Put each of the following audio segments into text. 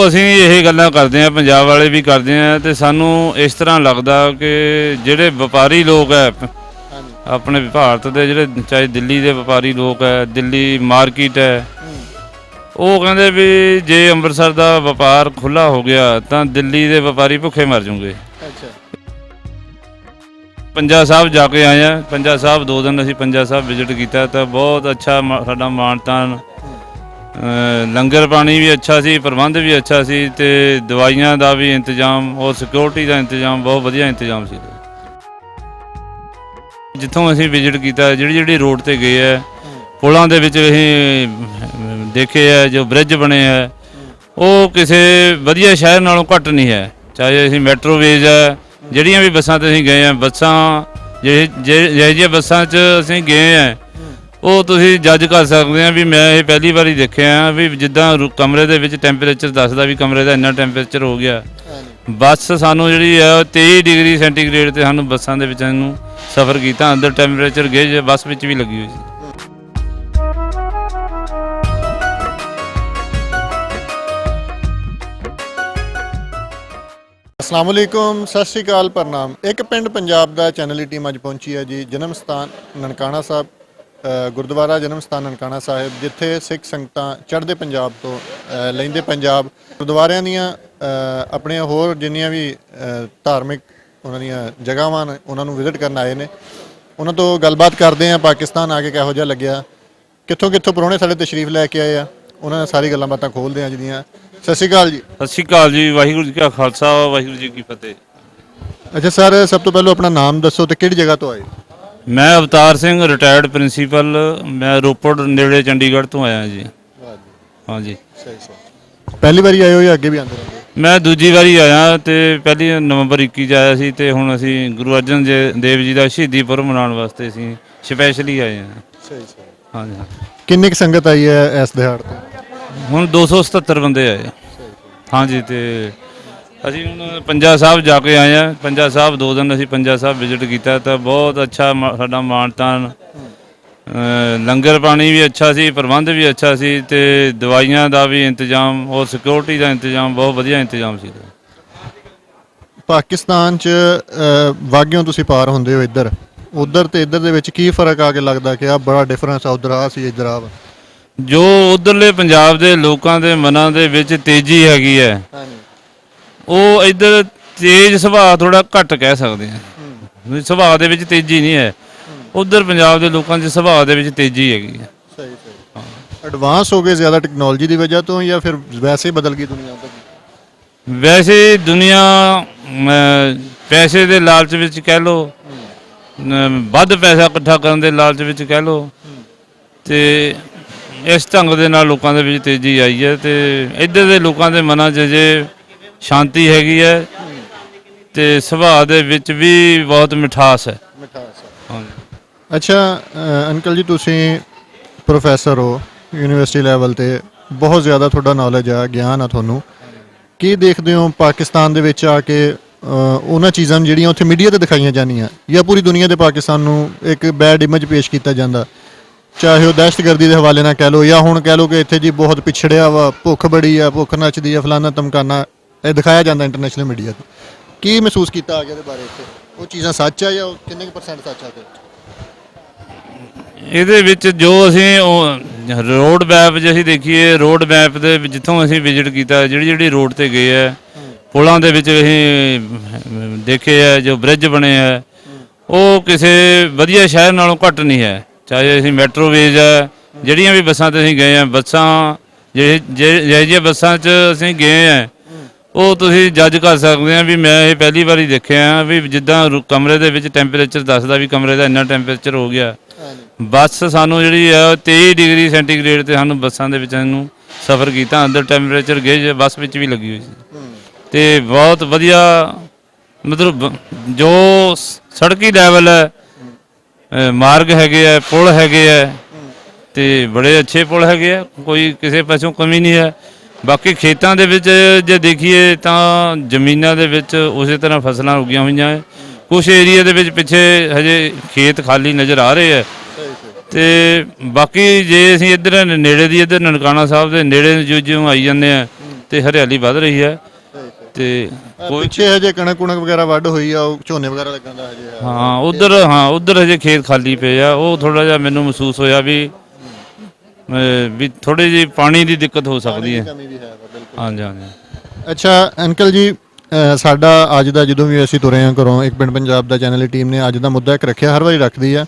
ਅਸੀਂ ਇਹ ਗੱਲਾਂ ਕਰਦੇ ਹਾਂ, ਪੰਜਾਬ ਵਾਲੇ ਵੀ ਕਰਦੇ ਹਾਂ, ਤੇ ਸਾਨੂੰ ਇਸ ਤਰ੍ਹਾਂ ਲੱਗਦਾ ਕਿ ਜਿਹੜੇ ਵਪਾਰੀ ਲੋਕ ਹੈ ਆਪਣੇ ਭਾਰਤ ਦੇ, ਜਿਹੜੇ ਚਾਹੇ ਦਿੱਲੀ ਦੇ ਵਪਾਰੀ ਲੋਕ ਹੈ, ਦਿੱਲੀ ਮਾਰਕੀਟ ਹੈ, ਉਹ ਕਹਿੰਦੇ ਵੀ ਜੇ ਅੰਮ੍ਰਿਤਸਰ ਦਾ ਵਪਾਰ ਖੁੱਲ੍ਹਾ ਹੋ ਗਿਆ ਤਾਂ ਦਿੱਲੀ ਦੇ ਵਪਾਰੀ ਭੁੱਖੇ ਮਰ ਜਾਣਗੇ। ਪੰਜਾ ਸਾਹਿਬ ਜਾ ਕੇ ਆਏ ਹਾਂ। ਪੰਜਾ ਸਾਹਿਬ 2 ਦਿਨ ਅਸੀਂ ਪੰਜਾ ਸਾਹਿਬ ਵਿਜ਼ਿਟ ਕੀਤਾ ਤਾਂ ਬਹੁਤ ਅੱਛਾ ਸਾਡਾ ਮਾਣ ਤਾਣ, ਲੰਗਰ ਪਾਣੀ ਵੀ ਅੱਛਾ ਸੀ, ਪ੍ਰਬੰਧ ਵੀ ਅੱਛਾ ਸੀ, ਤੇ ਦਵਾਈਆਂ ਦਾ ਵੀ ਇੰਤਜ਼ਾਮ ਔਰ ਸਿਕਿਉਰਿਟੀ ਦਾ ਇੰਤਜ਼ਾਮ ਬਹੁਤ ਵਧੀਆ ਇੰਤਜ਼ਾਮ ਸੀ। ਜਿੱਥੋਂ ਅਸੀਂ ਵਿਜ਼ਿਟ ਕੀਤਾ, ਜਿਹੜੀ ਰੋਡ 'ਤੇ ਗਏ ਹੈ, ਪੁਲਾਂ ਦੇ ਵਿੱਚ ਅਸੀਂ ਦੇਖੇ ਹੈ, ਜੋ ਬ੍ਰਿਜ ਬਣੇ ਹੈ ਉਹ ਕਿਸੇ ਵਧੀਆ ਸ਼ਹਿਰ ਨਾਲੋਂ ਘੱਟ ਨਹੀਂ ਹੈ। ਚਾਹੇ ਅਸੀਂ ਮੈਟਰੋਵੇਜ਼ ਹੈ, ਜਿਹੜੀਆਂ ਵੀ ਬੱਸਾਂ 'ਤੇ ਅਸੀਂ ਗਏ ਹਾਂ, ਬੱਸਾਂ ਜਿਹੜੀਆਂ ਬੱਸਾਂ 'ਚ ਅਸੀਂ ਗਏ ਹਾਂ ਉਹ ਤੁਸੀਂ ਜੱਜ ਕਰ ਸਕਦੇ ਹਾਂ ਵੀ ਮੈਂ ਇਹ ਪਹਿਲੀ ਵਾਰੀ ਦੇਖਿਆ ਵੀ ਜਿੱਦਾਂ ਕਮਰੇ ਦੇ ਵਿੱਚ ਟੈਂਪਰੇਚਰ ਦੱਸਦਾ ਵੀ ਕਮਰੇ ਦਾ ਇੰਨਾ ਟੈਂਪਰੇਚਰ ਹੋ ਗਿਆ। ਬੱਸ ਸਾਨੂੰ ਜਿਹੜੀ ਹੈ 23 ਡਿਗਰੀ ਸੈਂਟੀਗ੍ਰੇਡ 'ਤੇ ਸਾਨੂੰ ਬੱਸਾਂ ਦੇ ਵਿੱਚ ਸਾਨੂੰ ਸਫ਼ਰ ਕੀਤਾ, ਅੰਦਰ ਟੈਂਪਰੇਚਰ ਗੇਜ ਬੱਸ ਵਿੱਚ ਵੀ ਲੱਗੀ ਹੋਈ ਸੀ। अस्सलाम वालेकुम, सत श्री अकाल, प्रणाम। एक पिंड पंजाब दा चैनल की टीम अज पहुंची है जी। जन्म स्थान ननकाना साहब, गुरुद्वारा जन्म स्थान ननकाना साहिब, जिथे सिख संगतां चढ़दे पंजाब तो लैंदे पंजाब गुरुद्वारियां दियां अपने होर जिन्नियां भी धार्मिक उन्हां दियां जगहां ने उन्हां नूं विजिट करन आए ने। उन्हां तो गलबात करते हैं पाकिस्तान आके किहो जिहा लग्गिया, कित्थों कित्थों परौणे साडे तशरीफ लैके आए आ, उन्हां ने सारी गल्लां बातां खोलदे आ अज दियां। सत श्री अकाल जी। सत श्री अकाल जी। वाहिगुरू जी का खालसा, वाहिगुरू जी की फतेह। अच्छा सर, सब तो पहले अपना नाम दसो तो किहड़ी जगह तो आए? मैं अवतार सिंह, रिटायर्ड प्रिंसीपल, मैं रोपड़ नेड़े चंडीगढ़ तो आया जी। हाँ जी। सही पहली बारी आए हो या अगे भी आते रहंदे? मैं दूजी वारी आया, तो पहली नवंबर 21 'ਚ आया सी, ते हुण असीं गुरु अर्जन देव जी का शहीदी पुरब मनाउण वास्ते असीं स्पैशली आए हैं। सही। हाँ जी। हाँ, किन्नी कुछ संगत आई है इस दिहाड़ ते? ਹੁਣ 277 ਬੰਦੇ ਆਏ। ਹਾਂਜੀ, ਤੇ ਅਸੀਂ ਹੁਣ ਪੰਜਾ ਸਾਹਿਬ ਜਾ ਕੇ ਆਏ ਹਾਂ। ਪੰਜਾ ਸਾਹਿਬ 2 ਦਿਨ ਅਸੀਂ ਪੰਜਾ ਸਾਹਿਬ ਵਿਜ਼ਿਟ ਕੀਤਾ ਤਾਂ ਬਹੁਤ ਅੱਛਾ ਸਾਡਾ ਮਾਣ ਤਾਣ, ਲੰਗਰ ਪਾਣੀ ਵੀ ਅੱਛਾ ਸੀ, ਪ੍ਰਬੰਧ ਵੀ ਅੱਛਾ ਸੀ, ਤੇ ਦਵਾਈਆਂ ਦਾ ਵੀ ਇੰਤਜ਼ਾਮ ਔਰ ਸਿਕਿਉਰਿਟੀ ਦਾ ਇੰਤਜ਼ਾਮ ਬਹੁਤ ਵਧੀਆ ਇੰਤਜ਼ਾਮ ਸੀ। ਪਾਕਿਸਤਾਨ 'ਚ ਵਾਗਿਓਂ ਤੁਸੀਂ ਪਾਰ ਹੁੰਦੇ ਹੋ ਇੱਧਰ ਉੱਧਰ ਤੇ ਇੱਧਰ ਦੇ ਵਿੱਚ ਕੀ ਫਰਕ ਆ ਕੇ ਲੱਗਦਾ ਕਿ ਆ ਬੜਾ ਡਿਫਰੈਂਸ ਆ, ਉੱਧਰ ਆ ਸੀ ਇੱਧਰ ਆ? ਜੋ ਉੱਧਰਲੇ ਪੰਜਾਬ ਦੇ ਲੋਕਾਂ ਦੇ ਮਨਾਂ ਦੇ ਵਿੱਚ ਤੇਜ਼ੀ ਹੈਗੀ ਹੈ, ਉਹ ਇੱਧਰ ਤੇਜ਼ ਸੁਭਾਅ ਥੋੜ੍ਹਾ ਘੱਟ ਕਹਿ ਸਕਦੇ ਹਾਂ। ਸੁਭਾਅ ਦੇ ਵਿੱਚ ਤੇਜ਼ੀ ਨਹੀਂ ਹੈ, ਉੱਧਰ ਪੰਜਾਬ ਦੇ ਲੋਕਾਂ ਦੇ ਸੁਭਾਅ ਦੇ ਵਿੱਚ ਤੇਜ਼ੀ ਹੈਗੀ ਹੈ। ਸਹੀ। ਐਡਵਾਂਸ ਹੋ ਗਏ ਜ਼ਿਆਦਾ ਟੈਕਨੋਲੋਜੀ ਦੀ ਵਜ੍ਹਾ ਤੋਂ, ਜਾਂ ਫਿਰ ਵੈਸੇ ਬਦਲ ਗਈ ਦੁਨੀਆ? ਵੈਸੇ ਦੁਨੀਆ ਪੈਸੇ ਦੇ ਲਾਲਚ ਵਿੱਚ ਕਹਿ ਲਓ, ਵੱਧ ਪੈਸਾ ਇਕੱਠਾ ਕਰਨ ਦੇ ਲਾਲਚ ਵਿੱਚ ਕਹਿ ਲਓ, ਤੇ ਇਸ ਢੰਗ ਦੇ ਨਾਲ ਲੋਕਾਂ ਦੇ ਵਿੱਚ ਤੇਜ਼ੀ ਆਈ ਹੈ। ਤੇ ਇੱਧਰ ਦੇ ਲੋਕਾਂ ਦੇ ਮਨਾਂ 'ਚ ਜੇ ਸ਼ਾਂਤੀ ਹੈਗੀ ਹੈ, ਤੇ ਸੁਭਾਅ ਦੇ ਵਿੱਚ ਵੀ ਬਹੁਤ ਮਿਠਾਸ ਹੈ। ਹਾਂਜੀ। ਅੱਛਾ ਅੰਕਲ ਜੀ, ਤੁਸੀਂ ਪ੍ਰੋਫੈਸਰ ਹੋ ਯੂਨੀਵਰਸਿਟੀ ਲੈਵਲ 'ਤੇ, ਬਹੁਤ ਜ਼ਿਆਦਾ ਤੁਹਾਡਾ ਨੌਲੇਜ ਆ, ਗਿਆਨ ਆ ਤੁਹਾਨੂੰ। ਕੀ ਦੇਖਦੇ ਹੋ ਪਾਕਿਸਤਾਨ ਦੇ ਵਿੱਚ ਆ ਕੇ ਉਹਨਾਂ ਚੀਜ਼ਾਂ ਨੂੰ ਜਿਹੜੀਆਂ ਉੱਥੇ ਮੀਡੀਆ 'ਤੇ ਦਿਖਾਈਆਂ ਜਾਂਦੀਆਂ, ਜਾਂ ਪੂਰੀ ਦੁਨੀਆ 'ਤੇ ਪਾਕਿਸਤਾਨ ਨੂੰ ਇੱਕ ਬੈਡ ਇਮੇਜ ਪੇਸ਼ ਕੀਤਾ ਜਾਂਦਾ, ਚਾਹੇ ਉਹ ਦਹਿਸ਼ਤਗਰਦੀ ਦੇ ਹਵਾਲੇ ਨਾਲ ਕਹਿ ਲਓ, ਜਾਂ ਹੁਣ ਕਹਿ ਲਓ ਕਿ ਇੱਥੇ ਜੀ ਬਹੁਤ ਪਿਛੜਿਆ ਵਾ, ਭੁੱਖ ਬੜੀ ਆ, ਭੁੱਖ ਨੱਚਦੀ ਆ, ਫਲਾਨਾ ਧਮਕਾਨਾ, ਇਹ ਦਿਖਾਇਆ ਜਾਂਦਾ ਇੰਟਰਨੈਸ਼ਨਲ ਮੀਡੀਆ 'ਤੇ। ਕੀ ਮਹਿਸੂਸ ਕੀਤਾ ਆ ਗਿਆ ਇਹਦੇ ਬਾਰੇ? ਇੱਥੇ ਉਹ ਚੀਜ਼ਾਂ ਸੱਚ ਆ ਜਾਂ ਕਿੰਨੇ ਕੁ % ਸੱਚ ਆ? ਇਹਦੇ ਵਿੱਚ ਜੋ ਅਸੀਂ ਉਹ ਰੋਡ ਮੈਪ ਜੇ ਅਸੀਂ ਦੇਖੀਏ, ਰੋਡ ਮੈਪ ਦੇ ਜਿੱਥੋਂ ਅਸੀਂ ਵਿਜ਼ਿਟ ਕੀਤਾ, ਜਿਹੜੀ ਰੋਡ 'ਤੇ ਗਏ ਹੈ, ਪੁਲਾਂ ਦੇ ਵਿੱਚ ਅਸੀਂ ਦੇਖੇ ਹੈ, ਜੋ ਬ੍ਰਿਜ ਬਣੇ ਹੈ ਉਹ ਕਿਸੇ ਵਧੀਆ ਸ਼ਹਿਰ ਨਾਲੋਂ ਘੱਟ ਨਹੀਂ ਹੈ। ਚਾਹੇ ਅਸੀਂ ਮੈਟਰੋਵੇਜ਼ ਹੈ, ਜਿਹੜੀਆਂ ਵੀ ਬੱਸਾਂ 'ਤੇ ਅਸੀਂ ਗਏ ਹਾਂ, ਬੱਸਾਂ ਜਿਹੜੀਆਂ ਬੱਸਾਂ 'ਚ ਅਸੀਂ ਗਏ ਹਾਂ ਉਹ ਤੁਸੀਂ ਜੱਜ ਕਰ ਸਕਦੇ ਹਾਂ ਵੀ ਮੈਂ ਇਹ ਪਹਿਲੀ ਵਾਰੀ ਦੇਖਿਆ ਵੀ ਜਿੱਦਾਂ ਕਮਰੇ ਦੇ ਵਿੱਚ ਟੈਂਪਰੇਚਰ ਦੱਸਦਾ ਵੀ ਕਮਰੇ ਦਾ ਇੰਨਾ ਟੈਂਪਰੇਚਰ ਹੋ ਗਿਆ। ਬੱਸ ਸਾਨੂੰ ਜਿਹੜੀ ਹੈ 23 ਡਿਗਰੀ ਸੈਂਟੀਗ੍ਰੇਡ 'ਤੇ ਸਾਨੂੰ ਬੱਸਾਂ ਦੇ ਵਿੱਚ ਸਾਨੂੰ ਸਫ਼ਰ ਕੀਤਾ, ਅੰਦਰ ਟੈਂਪਰੇਚਰ ਗੇਜ ਬੱਸ ਵਿੱਚ ਵੀ ਲੱਗੀ ਹੋਈ ਸੀ। ਤੇ ਬਹੁਤ ਵਧੀਆ, ਮਤਲਬ ਜੋ ਸੜਕੀ ਲੈਵਲ ਹੈ, ਮਾਰਗ ਹੈਗੇ ਹੈ, ਪੁਲ ਹੈਗੇ ਹੈ, ਤੇ ਬੜੇ ਅੱਛੇ ਪੁਲ ਹੈਗੇ ਆ, ਕੋਈ ਕਿਸੇ ਪਾਸੋਂ ਕਮੀ ਨਹੀਂ ਹੈ। ਬਾਕੀ ਖੇਤਾਂ ਦੇ ਵਿੱਚ ਜੇ ਦੇਖੀਏ ਤਾਂ ਜ਼ਮੀਨਾਂ ਦੇ ਵਿੱਚ ਉਸੇ ਤਰ੍ਹਾਂ ਫਸਲਾਂ ਉੱਗੀਆਂ ਹੋਈਆਂ ਹੈ। ਕੁਛ ਏਰੀਆ ਦੇ ਵਿੱਚ ਪਿੱਛੇ ਹਜੇ ਖੇਤ ਖਾਲੀ ਨਜ਼ਰ ਆ ਰਹੇ ਹੈ। ਤੇ ਬਾਕੀ ਜੇ ਅਸੀਂ ਇੱਧਰ ਨੇੜੇ ਦੀ ਇੱਧਰ ਨਨਕਾਣਾ ਸਾਹਿਬ ਦੇ ਨੇੜੇ ਜਿਉਂ ਆਈ ਜਾਂਦੇ ਹਾਂ ਤੇ ਹਰਿਆਲੀ ਵੱਧ ਰਹੀ ਹੈ ਤੇ ਕੋਈ ਪਿੱਛੇ ਹਜੇ ਕਣਕ ਕੁਣਕ ਵਗੈਰਾ ਵੱਢ ਹੋਈ ਆ, ਉਹ ਝੋਨੇ ਵਗੈਰਾ ਲੱਗਣ ਦਾ ਹਜੇ ਹੈ। ਹਾਂ ਉਧਰ ਹਜੇ ਖੇਤ ਖਾਲੀ ਪਏ ਆ। ਉਹ ਥੋੜਾ ਜਿਹਾ ਮੈਨੂੰ ਮਹਿਸੂਸ ਹੋਇਆ ਵੀ ਥੋੜੀ ਜਿਹੀ ਪਾਣੀ ਦੀ ਦਿੱਕਤ ਹੋ ਸਕਦੀ ਹੈ। ਕਮੀ ਵੀ ਹੈ ਬਿਲਕੁਲ। ਹਾਂਜੀ ਹਾਂਜੀ। ਅੱਛਾ ਅੰਕਲ ਜੀ, ਸਾਡਾ ਅੱਜ ਦਾ ਜਦੋਂ ਵੀ ਅਸੀਂ ਤੁਰੇ ਹਾਂ ਘਰੋਂ, ਇੱਕ ਪਿੰਡ ਪੰਜਾਬ ਦਾ ਚੈਨਲ ਦੀ ਟੀਮ ਨੇ ਅੱਜ ਦਾ ਮੁੱਦਾ ਇੱਕ ਰੱਖਿਆ, ਹਰ ਵਾਰੀ ਰੱਖਦੀ ਆ,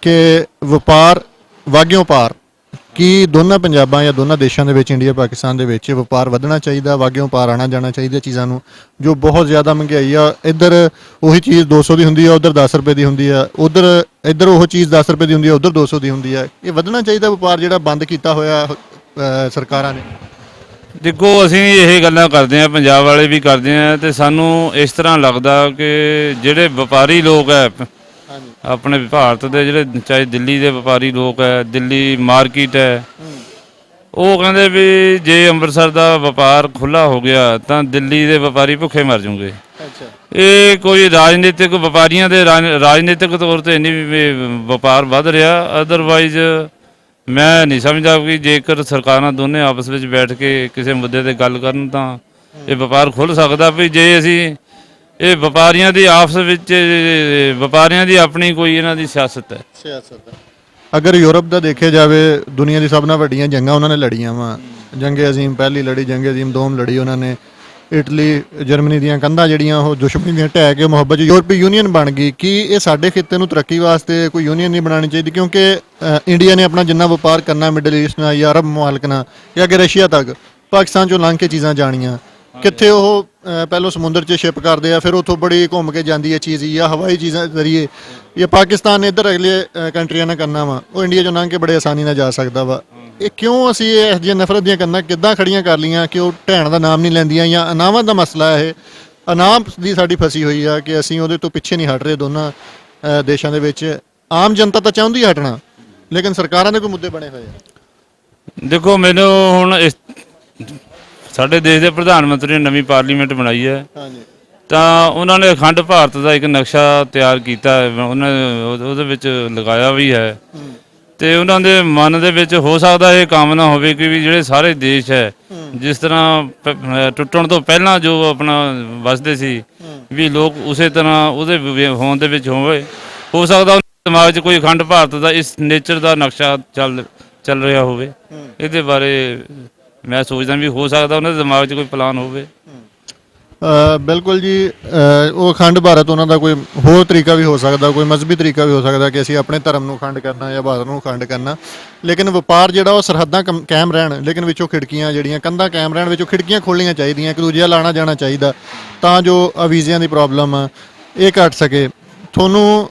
ਕਿ ਵਪਾਰ ਵਾਗਿਓਂ ਪਾਰ। ਕੀ ਦੋਨਾਂ ਪੰਜਾਬਾਂ ਜਾਂ ਦੋਨਾਂ ਦੇਸ਼ਾਂ ਦੇ ਵਿੱਚ, ਇੰਡੀਆ ਪਾਕਿਸਤਾਨ ਦੇ ਵਿੱਚ ਵਪਾਰ ਵਧਣਾ ਚਾਹੀਦਾ, ਵਾਗਿਓਂ ਪਾਰ ਆਉਣਾ ਜਾਣਾ ਚਾਹੀਦਾ ਚੀਜ਼ਾਂ ਨੂੰ? ਜੋ ਬਹੁਤ ਜ਼ਿਆਦਾ ਮਹਿੰਗਾਈ ਆ, ਇੱਧਰ ਉਹੀ ਚੀਜ਼ 200 ਦੀ ਹੁੰਦੀ ਆ, ਉੱਧਰ 10 ਰੁਪਏ ਦੀ ਹੁੰਦੀ ਆ, ਇੱਧਰ ਉਹ ਚੀਜ਼ 10 ਰੁਪਏ ਦੀ ਹੁੰਦੀ ਆ, ਉੱਧਰ 200 ਦੀ ਹੁੰਦੀ ਆ। ਇਹ ਵਧਣਾ ਚਾਹੀਦਾ ਵਪਾਰ ਜਿਹੜਾ ਬੰਦ ਕੀਤਾ ਹੋਇਆ ਸਰਕਾਰਾਂ ਨੇ? ਦੇਖੋ ਅਸੀਂ ਇਹ ਗੱਲਾਂ ਕਰਦੇ ਹਾਂ, ਪੰਜਾਬ ਵਾਲੇ ਵੀ ਕਰਦੇ ਆ, ਤੇ ਸਾਨੂੰ ਇਸ ਤਰ੍ਹਾਂ ਲੱਗਦਾ ਕਿ ਜਿਹੜੇ ਵਪਾਰੀ ਲੋਕ ਹੈ ਆਪਣੇ ਭਾਰਤ ਦੇ, ਜਿਹੜੇ ਚਾਹੇ ਦਿੱਲੀ ਦੇ ਵਪਾਰੀ ਲੋਕ ਹੈ, ਦਿੱਲੀ ਮਾਰਕੀਟ ਹੈ, ਉਹ ਕਹਿੰਦੇ ਵੀ ਜੇ ਅੰਮ੍ਰਿਤਸਰ ਦਾ ਵਪਾਰ ਖੁੱਲ੍ਹਾ ਹੋ ਗਿਆ ਤਾਂ ਦਿੱਲੀ ਦੇ ਵਪਾਰੀ ਭੁੱਖੇ ਮਰ ਜਾਣਗੇ। ਇਹ ਕੋਈ ਰਾਜਨੀਤਿਕ ਵਪਾਰੀਆਂ ਦੇ ਰਾਜਨੀਤਿਕ ਤੌਰ ਤੇ ਨਹੀਂ ਵਪਾਰ ਵੱਧ ਰਿਹਾ। ਅਦਰਵਾਈਜ਼ ਮੈਂ ਨਹੀਂ ਸਮਝਦਾ ਕਿ ਜੇਕਰ ਸਰਕਾਰਾਂ ਦੋਨੇ ਆਪਸ ਵਿੱਚ ਬੈਠ ਕੇ ਕਿਸੇ ਮੁੱਦੇ 'ਤੇ ਗੱਲ ਕਰਨ ਤਾਂ ਇਹ ਵਪਾਰ ਖੁੱਲ੍ਹ ਸਕਦਾ। ਵੀ ਜੇ ਅਸੀਂ ਇਹ ਵਪਾਰੀਆਂ ਦੀ ਆਪਸ ਵਿੱਚ, ਵਪਾਰੀਆਂ ਦੀ ਆਪਣੀ ਕੋਈ ਇਹਨਾਂ ਦੀ ਸਿਆਸਤ ਹੈ। ਅਗਰ ਯੂਰਪ ਦਾ ਦੇਖਿਆ ਜਾਵੇ, ਦੁਨੀਆ ਦੀ ਸਭ ਨਾਲ ਵੱਡੀਆਂ ਜੰਗਾਂ ਉਹਨਾਂ ਨੇ ਲੜੀਆਂ ਵਾ। ਜੰਗੇ ਅਜ਼ੀਮ ਪਹਿਲੀ ਲੜੀ, ਜੰਗੇ ਅਜ਼ੀਮ ਦੋਮ ਲੜੀ ਉਹਨਾਂ ਨੇ। ਇਟਲੀ ਜਰਮਨੀ ਦੀਆਂ ਕੰਧਾਂ ਜਿਹੜੀਆਂ ਉਹ ਦੁਸ਼ਮਣੀ ਦੀਆਂ ਢਹਿ ਕੇ ਮੁਹੱਬਤ ਯੂਰਪੀ ਯੂਨੀਅਨ ਬਣ ਗਈ। ਕੀ ਇਹ ਸਾਡੇ ਖਿੱਤੇ ਨੂੰ ਤਰੱਕੀ ਵਾਸਤੇ ਕੋਈ ਯੂਨੀਅਨ ਨਹੀਂ ਬਣਾਉਣੀ ਚਾਹੀਦੀ? ਕਿਉਂਕਿ ਇੰਡੀਆ ਨੇ ਆਪਣਾ ਜਿੰਨਾ ਵਪਾਰ ਕਰਨਾ ਮਿਡਲ ਈਸਟ ਨਾਲ ਜਾਂ ਅਰਬ ਮੁਮਾਲਕ ਨਾਲ ਜਾਂ ਅੱਗੇ ਰਸ਼ੀਆ ਤੱਕ, ਪਾਕਿਸਤਾਨ ਚੋਂ ਲੰਘ ਕੇ ਚੀਜ਼ਾਂ ਜਾਣੀਆਂ ਕਿੱਥੇ? ਉਹ ਪਹਿਲੋਂ ਸਮੁੰਦਰ 'ਚ ਸ਼ਿਪ ਕਰਦੇ ਆ, ਫਿਰ ਉੱਥੋਂ ਬੜੀ ਘੁੰਮ ਕੇ ਜਾਂਦੀ ਹੈ ਚੀਜ਼, ਜਾਂ ਹਵਾਈ ਚੀਜ਼ਾਂ ਜ਼ਰੀਏ, ਜਾਂ ਪਾਕਿਸਤਾਨ ਨੇ ਇੱਧਰ ਅਗਲੇ ਕੰਟਰੀਆਂ ਨਾਲ ਕਰਨਾ ਵਾ, ਉਹ ਇੰਡੀਆ 'ਚੋਂ ਲੰਘ ਕੇ ਬੜੇ ਆਸਾਨੀ ਨਾਲ ਜਾ ਸਕਦਾ ਵਾ। ਇਹ ਕਿਉਂ ਅਸੀਂ ਇਹ ਜਿਹੀਆਂ ਨਫ਼ਰਤ ਦੀਆਂ ਕੰਨਾਂ ਕਿੱਦਾਂ ਖੜੀਆਂ ਕਰ ਲਈਆਂ ਕਿ ਉਹ ਢਹਿਣ ਦਾ ਨਾਮ ਨਹੀਂ ਲੈਂਦੀਆਂ? ਜਾਂ ਅਨਾਵਾਂ ਦਾ ਮਸਲਾ ਇਹ ਅਨਾਮ ਦੀ ਸਾਡੀ ਫਸੀ ਹੋਈ ਆ ਕਿ ਅਸੀਂ ਉਹਦੇ ਤੋਂ ਪਿੱਛੇ ਨਹੀਂ ਹਟ ਰਹੇ ਦੋਨਾਂ ਦੇਸ਼ਾਂ ਦੇ ਵਿੱਚ। ਆਮ ਜਨਤਾ ਤਾਂ ਚਾਹੁੰਦੀ ਹਟਣਾ, ਲੇਕਿਨ ਸਰਕਾਰਾਂ ਦੇ ਕੋਈ ਮੁੱਦੇ ਬਣੇ ਹੋਏ ਆ। ਦੇਖੋ ਮੈਨੂੰ ਹੁਣ ਸਾਡੇ ਦੇਸ਼ ਦੇ ਪ੍ਰਧਾਨ ਮੰਤਰੀ ਨੇ ਨਵੀਂ ਪਾਰਲੀਮੈਂਟ ਬਣਾਈ ਹੈ, ਤਾਂ ਉਹਨਾਂ ਨੇ ਅਖੰਡ ਭਾਰਤ ਦਾ ਇੱਕ ਨਕਸ਼ਾ ਤਿਆਰ ਕੀਤਾ ਹੈ, ਉਹਨਾਂ ਉਹਦੇ ਵਿੱਚ ਲਗਾਇਆ ਵੀ ਹੈ। ਤੇ ਉਹਨਾਂ ਦੇ ਮਨ ਦੇ ਵਿੱਚ ਹੋ ਸਕਦਾ ਇਹ ਕਾਮਨਾ ਹੋਵੇ ਕਿ ਵੀ ਜਿਹੜੇ ਸਾਰੇ ਦੇਸ਼ ਹੈ, ਜਿਸ ਤਰ੍ਹਾਂ ਟੁੱਟਣ ਤੋਂ ਪਹਿਲਾਂ ਜੋ ਆਪਣਾ ਵਸਦੇ ਸੀ, ਵੀ ਲੋਕ ਉਸੇ ਤਰ੍ਹਾਂ ਉਹਦੇ ਹੋਣ ਦੇ ਵਿੱਚ ਹੋਵੇ। ਹੋ ਸਕਦਾ ਉਹਨਾਂ ਦੇ ਦਿਮਾਗ 'ਚ ਕੋਈ ਅਖੰਡ ਭਾਰਤ ਦਾ ਇਸ ਨੇਚਰ ਦਾ ਨਕਸ਼ਾ ਚੱਲ ਰਿਹਾ ਹੋਵੇ। ਇਹਦੇ ਬਾਰੇ ਮੈਂ ਸੋਚਦਾ ਵੀ ਹੋ ਸਕਦਾ ਉਹਨਾਂ ਦੇ ਦਿਮਾਗ 'ਚ ਕੋਈ ਪਲਾਨ ਹੋਵੇ। ਬਿਲਕੁਲ ਜੀ, ਉਹ ਅਖੰਡ ਭਾਰਤ ਉਹਨਾਂ ਦਾ ਕੋਈ ਹੋਰ ਤਰੀਕਾ ਵੀ ਹੋ ਸਕਦਾ, ਕੋਈ ਮਜ਼ਹਬੀ ਤਰੀਕਾ ਵੀ ਹੋ ਸਕਦਾ ਕਿ ਅਸੀਂ ਆਪਣੇ ਧਰਮ ਨੂੰ ਅਖੰਡ ਕਰਨਾ ਜਾਂ ਭਾਰਤ ਨੂੰ ਅਖੰਡ ਕਰਨਾ। ਲੇਕਿਨ ਵਪਾਰ ਜਿਹੜਾ ਉਹ ਸਰਹੱਦਾਂ ਕਾਇਮ ਰਹਿਣ, ਲੇਕਿਨ ਵਿੱਚੋਂ ਖਿੜਕੀਆਂ ਜਿਹੜੀਆਂ ਕੰਧਾਂ ਕਾਇਮ ਰਹਿਣ, ਵਿੱਚੋਂ ਖਿੜਕੀਆਂ ਖੋਲ੍ਹਣੀਆਂ ਚਾਹੀਦੀਆਂ, ਇੱਕ ਦੂਜੇ ਨਾਲ ਆਉਣਾ ਜਾਣਾ ਚਾਹੀਦਾ, ਤਾਂ ਜੋ ਵੀਜ਼ਿਆਂ ਦੀ ਪ੍ਰੋਬਲਮ ਆ ਇਹ ਘਟ ਸਕੇ। ਤੁਹਾਨੂੰ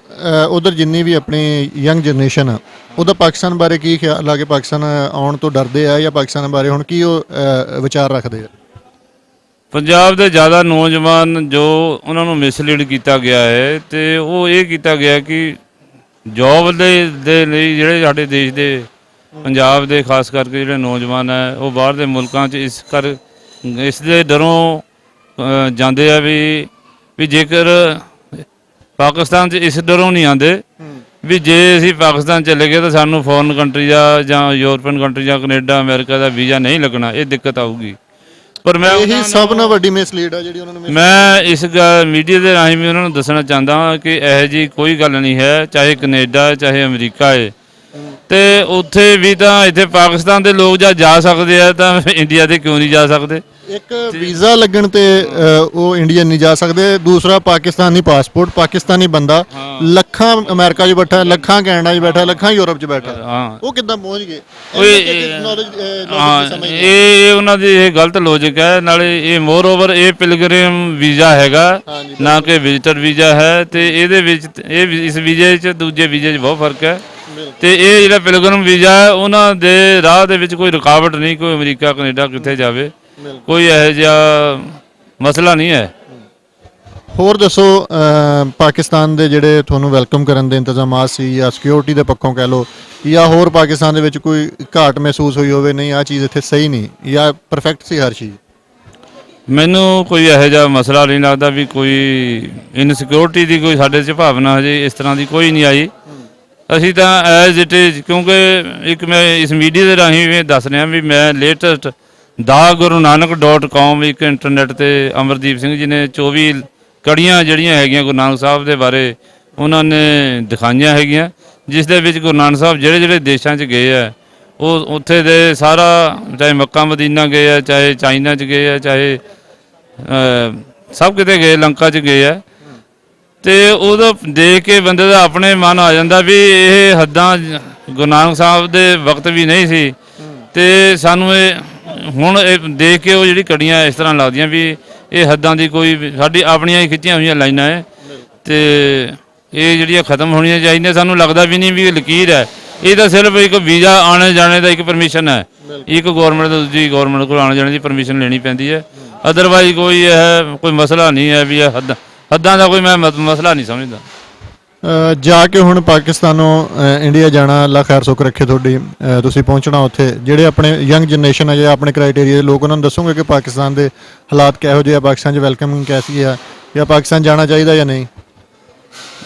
ਉਧਰ ਜਿੰਨੀ ਵੀ ਆਪਣੀ ਯੰਗ ਜਨਰੇਸ਼ਨ ਆ, ਉਹਦਾ ਪਾਕਿਸਤਾਨ ਬਾਰੇ ਕੀ ਖਿਆਲ ਆ? ਕਿ ਪਾਕਿਸਤਾਨ ਆਉਣ ਤੋਂ ਡਰਦੇ ਆ, ਜਾਂ ਪਾਕਿਸਤਾਨ ਬਾਰੇ ਹੁਣ ਕੀ ਉਹ ਵਿਚਾਰ ਰੱਖਦੇ ਆ? ਪੰਜਾਬ ਦੇ ਜ਼ਿਆਦਾ ਨੌਜਵਾਨ ਜੋ ਉਹਨਾਂ ਨੂੰ ਮਿਸਲੀਡ ਕੀਤਾ ਗਿਆ ਹੈ, ਤੇ ਉਹ ਇਹ ਕੀਤਾ ਗਿਆ ਕਿ ਜੋਬ ਦੇ ਲਈ ਜਿਹੜੇ ਸਾਡੇ ਦੇਸ਼ ਦੇ ਪੰਜਾਬ ਦੇ ਖਾਸ ਕਰਕੇ ਜਿਹੜੇ ਨੌਜਵਾਨ ਹੈ, ਉਹ ਬਾਹਰ ਦੇ ਮੁਲਕਾਂ 'ਚ ਇਸ ਦੇ ਡਰੋਂ ਜਾਂਦੇ ਆ ਵੀ ਜੇਕਰ ਪਾਕਿਸਤਾਨ 'ਚ ਇਸ ਡਰੋਂ ਨਹੀਂ ਆਉਂਦੇ ਵੀ ਜੇ ਅਸੀਂ ਪਾਕਿਸਤਾਨ ਚਲੇ ਗਏ ਤਾਂ ਸਾਨੂੰ ਫੋਰਨ ਕੰਟਰੀ ਦਾ ਜਾਂ ਯੂਰਪੀਅਨ ਕੰਟਰੀ ਜਾਂ ਕੈਨੇਡਾ ਅਮਰੀਕਾ ਦਾ ਵੀਜ਼ਾ ਨਹੀਂ ਲੱਗਣਾ, ਇਹ ਦਿੱਕਤ ਆਊਗੀ। ਪਰ ਮੈਂ ਇਹੀ ਸਭ ਨਾਲ ਵੱਡੀ ਮਿਸਲੀਡ ਆ ਜਿਹੜੀ ਉਹਨਾਂ ਨੂੰ। ਮੈਂ ਇਸ ਮੀਡੀਆ ਦੇ ਰਾਹੀਂ ਵੀ ਉਹਨਾਂ ਨੂੰ ਦੱਸਣਾ ਚਾਹੁੰਦਾ ਹਾਂ ਕਿ ਇਹੋ ਜਿਹੀ ਕੋਈ ਗੱਲ ਨਹੀਂ ਹੈ, ਚਾਹੇ ਕੈਨੇਡਾ ਚਾਹੇ ਅਮਰੀਕਾ ਹੈ, ਤੇ ਉੱਥੇ ਵੀ ਤਾਂ ਇੱਥੇ ਪਾਕਿਸਤਾਨ ਦੇ ਲੋਕ ਜਾ ਸਕਦੇ ਆ, ਤਾਂ ਇੰਡੀਆ ਦੇ ਕਿਉਂ ਨਹੀਂ ਜਾ ਸਕਦੇ? ਇੱਕ ਵੀਜ਼ਾ ਲੱਗਣ ਤੇ ਉਹ ਇੰਡੀਆ ਨਹੀਂ ਜਾ ਸਕਦੇ, ਦੂਸਰਾ ਪਾਕਿਸਤਾਨੀ ਪਾਸਪੋਰਟ, ਪਾਕਿਸਤਾਨੀ ਬੰਦਾ ਲੱਖਾਂ ਅਮਰੀਕਾ 'ਚ ਬੈਠਾ, ਲੱਖਾਂ ਕੈਨੇਡਾ 'ਚ ਬੈਠਾ, ਲੱਖਾਂ ਯੂਰਪ 'ਚ ਬੈਠਾ, ਉਹ ਕਿੱਦਾਂ ਪਹੁੰਚ ਗਏ? ਇਹ ਉਹਨਾਂ ਦੀ ਇਹ ਗਲਤ ਲੌਜਿਕ ਹੈ। ਨਾਲੇ ਇਹ ਮੋਰ ਓਵਰ ਇਹ ਪਿਲਗ੍ਰਿਮ ਵੀਜ਼ਾ ਹੈਗਾ, ਨਾ ਕਿ ਵਿਜ਼ਟਰ ਵੀਜ਼ਾ ਹੈ, ਤੇ ਇਹਦੇ ਵਿੱਚ ਇਸ ਵੀਜ਼ੇ 'ਚ ਦੂਜੇ ਵੀਜ਼ੇ 'ਚ ਬਹੁਤ ਫਰਕ ਹੈ। ਤੇ ਇਹ ਜਿਹੜਾ ਪਿਲਗ੍ਰਿਮ ਵੀਜ਼ਾ ਹੈ, ਉਹਨਾਂ ਦੇ ਰਾਹ ਦੇ ਵਿੱਚ ਕੋਈ ਰੁਕਾਵਟ ਨਹੀਂ, ਕੋਈ ਅਮਰੀਕਾ ਕੈਨੇਡਾ ਕਿੱਥੇ ਜਾਵੇ, ਕੋਈ ਇਹੋ ਜਿਹਾ ਮਸਲਾ ਨਹੀਂ ਹੈ। ਹੋਰ ਦੱਸੋ, ਪਾਕਿਸਤਾਨ ਦੇ ਜਿਹੜੇ ਤੁਹਾਨੂੰ ਵੈਲਕਮ ਕਰਨ ਦੇ ਇੰਤਜ਼ਾਮਾਤ ਸੀ, ਜਾਂ ਸਿਕਿਉਰਿਟੀ ਦੇ ਪੱਖੋਂ ਕਹਿ ਲਓ, ਜਾਂ ਹੋਰ ਪਾਕਿਸਤਾਨ ਦੇ ਵਿੱਚ ਕੋਈ ਘਾਟ ਮਹਿਸੂਸ ਹੋਈ ਹੋਵੇ, ਨਹੀਂ ਆਹ ਚੀਜ਼ ਇੱਥੇ ਸਹੀ ਨਹੀਂ, ਜਾਂ ਪਰਫੈਕਟ ਸੀ ਹਰ ਚੀਜ਼? ਮੈਨੂੰ ਕੋਈ ਇਹੋ ਜਿਹਾ ਮਸਲਾ ਨਹੀਂ ਲੱਗਦਾ ਵੀ ਕੋਈ ਇਨਸਿਕਿਉਰਿਟੀ ਦੀ ਕੋਈ ਸਾਡੇ 'ਚ ਭਾਵਨਾ ਹਜੇ ਇਸ ਤਰ੍ਹਾਂ ਦੀ ਕੋਈ ਨਹੀਂ ਆਈ। ਅਸੀਂ ਤਾਂ ਐਜ਼ ਇਟ ਇਜ਼, ਕਿਉਂਕਿ ਇੱਕ ਮੈਂ ਇਸ ਮੀਡੀਆ ਦੇ ਰਾਹੀਂ ਵੀ ਦੱਸ ਰਿਹਾ ਵੀ ਮੈਂ ਲੇਟੈਸਟ dagurunanak.com ਇੱਕ ਇੰਟਰਨੈਟ ਤੇ ਅਮਰਦੀਪ ਸਿੰਘ ਜੀ ਨੇ 24 ਕੜੀਆਂ ਜਿਹੜੀਆਂ ਹੈਗੀਆਂ ਗੁਰੂ ਨਾਨਕ ਸਾਹਿਬ ਦੇ ਬਾਰੇ ਉਹਨਾਂ ਨੇ ਦਿਖਾਈਆਂ ਹੈਗੀਆਂ, ਜਿਸ ਦੇ ਵਿੱਚ ਗੁਰੂ ਨਾਨਕ ਸਾਹਿਬ ਜਿਹੜੇ ਜਿਹੜੇ ਦੇਸ਼ਾਂ 'ਚ ਗਏ ਆ ਉਹ ਉੱਥੇ ਦੇ ਸਾਰਾ, ਚਾਹੇ ਮੱਕਾ ਮਦੀਨਾ ਗਏ ਆ, ਚਾਹੇ ਚਾਈਨਾ 'ਚ ਗਏ ਆ, ਚਾਹੇ ਸਭ ਕਿਤੇ ਗਏ, ਲੰਕਾ 'ਚ ਗਏ ਆ। ਤੇ ਉਦੋਂ ਦੇਖ ਕੇ ਬੰਦੇ ਦਾ ਆਪਣੇ ਮਨ ਆ ਜਾਂਦਾ ਵੀ ਇਹ ਹੱਦਾਂ ਗੁਰੂ ਨਾਨਕ ਸਾਹਿਬ ਦੇ ਵਕਤ ਵੀ ਨਹੀਂ ਸੀ। ਤੇ ਸਾਨੂੰ ਇਹ ਹੁਣ ਇਹ ਦੇਖ ਕੇ ਉਹ ਜਿਹੜੀ ਕੜੀਆਂ ਇਸ ਤਰ੍ਹਾਂ ਲੱਗਦੀਆਂ ਵੀ ਇਹ ਹੱਦਾਂ ਦੀ ਕੋਈ ਸਾਡੀ ਆਪਣੀਆਂ ਹੀ ਖਿੱਚੀਆਂ ਹੋਈਆਂ ਲਾਈਨਾਂ ਹੈ, ਤੇ ਇਹ ਜਿਹੜੀਆਂ ਖਤਮ ਹੋਣੀਆਂ ਚਾਹੀਦੀਆਂ। ਸਾਨੂੰ ਲੱਗਦਾ ਵੀ ਨਹੀਂ ਵੀ ਇਹ ਲਕੀਰ ਹੈ, ਇਹ ਤਾਂ ਸਿਰਫ ਇੱਕ ਵੀਜ਼ਾ ਆਉਣੇ ਜਾਣੇ ਦਾ ਇੱਕ ਪਰਮਿਸ਼ਨ ਹੈ, ਇੱਕ ਗੌਰਮੈਂਟ ਤੋਂ ਦੂਜੀ ਗੌਰਮੈਂਟ ਕੋਲ ਆਉਣ ਜਾਣੇ ਦੀ ਪਰਮਿਸ਼ਨ ਲੈਣੀ ਪੈਂਦੀ ਹੈ। ਅਦਰਵਾਈਜ਼ ਕੋਈ ਇਹ ਕੋਈ ਮਸਲਾ ਨਹੀਂ ਹੈ ਵੀ ਇਹ ਹੱਦਾਂ ਦਾ ਕੋਈ ਮੈਂ ਮਸਲਾ ਨਹੀਂ ਸਮਝਦਾ। ਜਾ ਕੇ ਹੁਣ ਪਾਕਿਸਤਾਨੋਂ ਇੰਡੀਆ ਜਾਣਾ, ਅੱਲਾ ਖੈਰ ਸੁੱਖ ਰੱਖੇ ਤੁਹਾਡੀ, ਤੁਸੀਂ ਪਹੁੰਚਣਾ ਉੱਥੇ। ਜਿਹੜੇ ਆਪਣੇ ਯੰਗ ਜਨਰੇਸ਼ਨ ਹੈ ਜਾਂ ਆਪਣੇ ਕ੍ਰਾਈਟੇਰੀਆ ਦੇ ਲੋਕ, ਉਹਨਾਂ ਨੂੰ ਦੱਸੋਗੇ ਕਿ ਪਾਕਿਸਤਾਨ ਦੇ ਹਾਲਾਤ ਕਿਹੋ ਜਿਹੇ ਆ, ਪਾਕਿਸਤਾਨ 'ਚ ਵੈਲਕਮਿੰਗ ਕੈਸੀ ਆ, ਜਾਂ ਪਾਕਿਸਤਾਨ ਜਾਣਾ ਚਾਹੀਦਾ ਜਾਂ ਨਹੀਂ?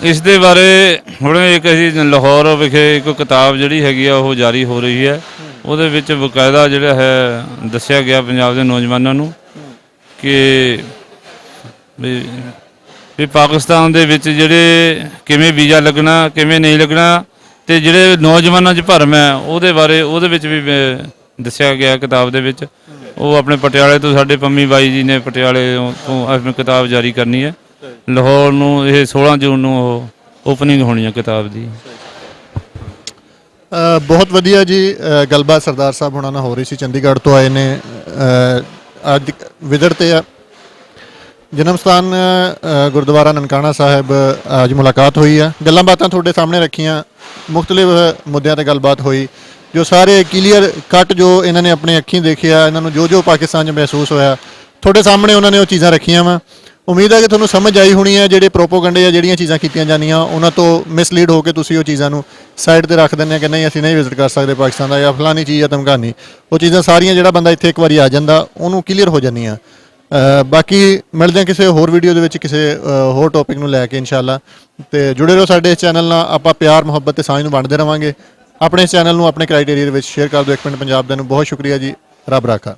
ਇਸ ਦੇ ਬਾਰੇ ਹੁਣ ਇੱਕ ਅਸੀਂ ਲਾਹੌਰ ਵਿਖੇ ਇੱਕ ਕਿਤਾਬ ਜਿਹੜੀ ਹੈਗੀ ਆ ਉਹ ਜਾਰੀ ਹੋ ਰਹੀ ਹੈ। ਉਹਦੇ ਵਿੱਚ ਬਕਾਇਦਾ ਜਿਹੜਾ ਹੈ ਦੱਸਿਆ ਗਿਆ ਪੰਜਾਬ ਦੇ ਨੌਜਵਾਨਾਂ ਨੂੰ ਕਿ ਵੀ ਪਾਕਿਸਤਾਨ ਦੇ ਵਿੱਚ ਜਿਹੜੇ ਕਿਵੇਂ ਵੀਜ਼ਾ ਲੱਗਣਾ, ਕਿਵੇਂ ਨਹੀਂ ਲੱਗਣਾ, ਤੇ ਜਿਹੜੇ ਨੌਜਵਾਨਾਂ 'ਚ ਭਰਮ ਹੈ ਉਹਦੇ ਬਾਰੇ ਉਹਦੇ ਵਿੱਚ ਵੀ ਦੱਸਿਆ ਗਿਆ ਕਿਤਾਬ ਦੇ ਵਿੱਚ। ਉਹ ਆਪਣੇ ਪਟਿਆਲੇ ਤੋਂ ਸਾਡੇ ਪੰਮੀ ਬਾਈ ਜੀ ਨੇ ਪਟਿਆਲੇ ਤੋਂ ਆਪਣੀ ਕਿਤਾਬ ਜਾਰੀ ਕਰਨੀ ਹੈ। ਲਾਹੌਰ ਨੂੰ ਇਹ 16 ਜੂਨ ਨੂੰ ਉਹ ਓਪਨਿੰਗ ਹੋਣੀ ਹੈ ਕਿਤਾਬ ਦੀ। ਬਹੁਤ ਵਧੀਆ ਜੀ, ਗੱਲਬਾਤ ਸਰਦਾਰ ਸਾਹਿਬ ਹੁਣਾਂ ਨਾਲ ਹੋ ਰਹੀ ਸੀ, ਚੰਡੀਗੜ੍ਹ ਤੋਂ ਆਏ ਨੇ, ਅੱਜ ਵਿਜ਼ਿਟ 'ਤੇ ਆ। ਜਨਮ ਸਥਾਨ ਗੁਰਦੁਆਰਾ ਨਨਕਾਣਾ ਸਾਹਿਬ ਅੱਜ ਮੁਲਾਕਾਤ ਹੋਈ ਆ, ਗੱਲਾਂ ਬਾਤਾਂ ਤੁਹਾਡੇ ਸਾਹਮਣੇ ਰੱਖੀਆਂ, ਮੁਖਤਲਿਫ ਮੁੱਦਿਆਂ 'ਤੇ ਗੱਲਬਾਤ ਹੋਈ, ਜੋ ਸਾਰੇ ਕਲੀਅਰ ਕੱਟ ਜੋ ਇਹਨਾਂ ਨੇ ਆਪਣੇ ਅੱਖੀਂ ਦੇਖਿਆ, ਇਹਨਾਂ ਨੂੰ ਜੋ ਜੋ ਪਾਕਿਸਤਾਨ 'ਚ ਮਹਿਸੂਸ ਹੋਇਆ, ਤੁਹਾਡੇ ਸਾਹਮਣੇ ਉਹਨਾਂ ਨੇ ਉਹ ਚੀਜ਼ਾਂ ਰੱਖੀਆਂ ਵਾ। ਉਮੀਦ ਹੈ ਕਿ ਤੁਹਾਨੂੰ ਸਮਝ ਆਈ ਹੋਣੀ ਹੈ। ਜਿਹੜੇ ਪ੍ਰੋਪੋਗੰਡੇ ਜਾਂ ਜਿਹੜੀਆਂ ਚੀਜ਼ਾਂ ਕੀਤੀਆਂ ਜਾਂਦੀਆਂ ਉਹਨਾਂ ਤੋਂ ਮਿਸਲੀਡ ਹੋ ਕੇ ਤੁਸੀਂ ਉਹ ਚੀਜ਼ਾਂ ਨੂੰ ਸਾਈਡ ਤੇ ਰੱਖ ਦਿੰਦੇ ਆ ਕਿ ਨਹੀਂ ਅਸੀਂ ਨਹੀਂ ਵਿਜ਼ਿਟ ਕਰ ਸਕਦੇ ਪਾਕਿਸਤਾਨ ਦਾ, ਜਾਂ ਫਲਾਨੀ ਚੀਜ਼ ਆ ਧਮਕਾਨੀ, ਉਹ ਚੀਜ਼ਾਂ ਸਾਰੀਆਂ ਜਿਹੜਾ ਬੰਦਾ ਇੱਥੇ ਇੱਕ ਵਾਰੀ ਆ ਜਾਂਦਾ ਉਹਨੂੰ ਕਲੀਅਰ ਹੋ ਜਾਂਦੀਆਂ। ਬਾਕੀ ਮਿਲਦੇ ਹਾਂ ਕਿਸੇ ਹੋਰ ਵੀਡੀਓ ਦੇ ਵਿੱਚ ਕਿਸੇ ਹੋਰ ਟੌਪਿਕ ਨੂੰ ਲੈ ਕੇ ਇਨਸ਼ਾਅੱਲਾ। ਤੇ ਜੁੜੇ ਰਹੋ ਸਾਡੇ ਇਸ ਚੈਨਲ ਨਾਲ। ਆਪਾਂ ਪਿਆਰ ਮੁਹੱਬਤ ਤੇ ਸਾਂਝ ਨੂੰ ਵੰਡਦੇ ਰਵਾਂਗੇ। ਆਪਣੇ ਇਸ ਚੈਨਲ ਨੂੰ ਆਪਣੇ ਕ੍ਰਾਈਟੇਰੀਆ ਦੇ ਵਿੱਚ ਸ਼ੇਅਰ ਕਰ ਦਿਓ। 1 ਮਿੰਟ ਪੰਜਾਬ ਦਾ ਨੂੰ ਬਹੁਤ ਸ਼ੁਕਰੀਆ ਜੀ। ਰੱਬ ਰਾਖਾ।